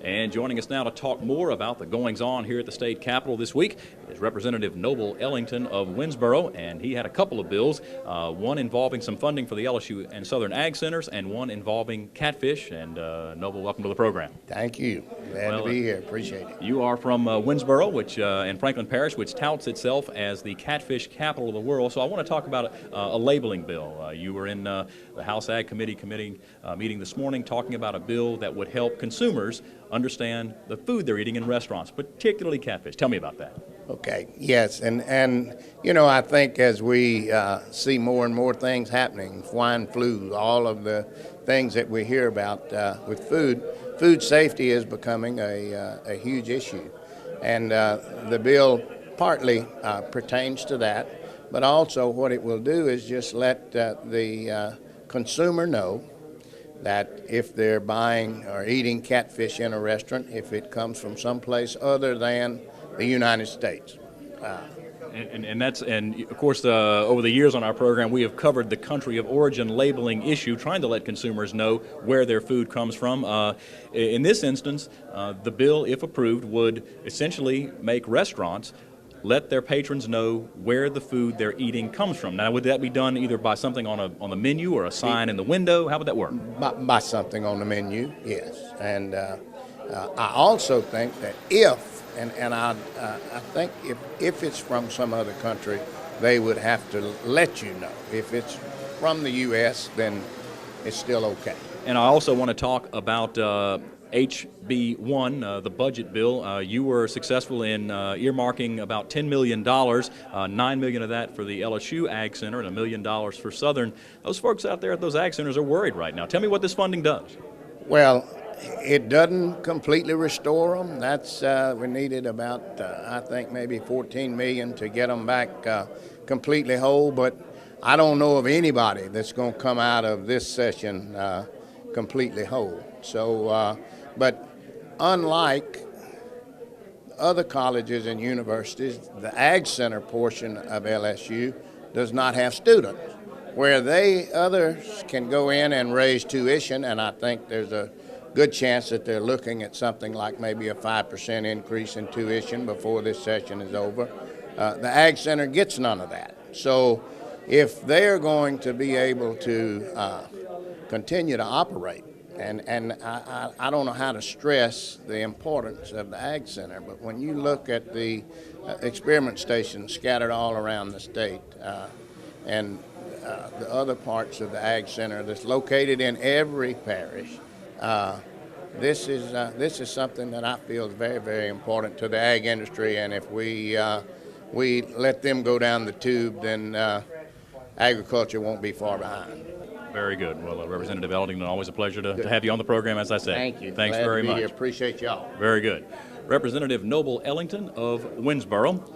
And joining us now to talk more about the goings-on here at the state capitol this week is Representative Noble Ellington of Winsboro, and he had a couple of bills, one involving some funding for the LSU and Southern Ag Centers, and one involving catfish. And Noble, welcome to the program. Thank you. Glad to be here. Appreciate it. You are from Winsboro, which in Franklin Parish, which touts itself as the catfish capital of the world. So I want to talk about a labeling bill. You were in the House Ag Committee meeting this morning talking about a bill that would help consumers understand the food they're eating in restaurants, particularly catfish. Tell me about that. Okay, yes, and you know, I think as we see more and more things happening, swine flu, all of the things that we hear about with food safety is becoming a huge issue. And the bill partly pertains to that, but also what it will do is just let the consumer know that if they're buying or eating catfish in a restaurant, if it comes from someplace other than the United States. And of course, over the years on our program, we have covered the country of origin labeling issue, trying to let consumers know where their food comes from. In this instance, the bill, if approved, would essentially make restaurants let their patrons know where the food they're eating comes from. Now, would that be done either by something on the menu or a sign in the window? How would that work? By something on the menu, yes. And I also think that I think if it's from some other country, they would have to let you know. If it's from the U.S., then it's still okay. And I also want to talk about HB1, the budget bill. You were successful in earmarking about $10 million, $9 million of that for the LSU AgCenter and $1 million for Southern. Those folks out there at those Ag Centers are worried right now. Tell me what this funding does. Well, it doesn't completely restore them. That's we needed about, I think, maybe $14 million to get them back completely whole. But I don't know of anybody that's going to come out of this session completely whole. So, but unlike other colleges and universities, the Ag Center portion of LSU does not have students, where others can go in and raise tuition, and I think there's a good chance that they're looking at something like maybe a 5% increase in tuition before this session is over. The Ag Center gets none of that. So if they're going to be able to continue to operate, and I don't know how to stress the importance of the Ag Center, but when you look at the experiment stations scattered all around the state and the other parts of the Ag Center that's located in every parish, this is something that I feel is very, very important to the ag industry, and if we let them go down the tube, then agriculture won't be far behind. Very good. Well, Representative Ellington, always a pleasure to have you on the program, as I said. Thank you. Thanks Glad very to be much. Here. Appreciate y'all. Very good. Representative Noble Ellington of Winsboro.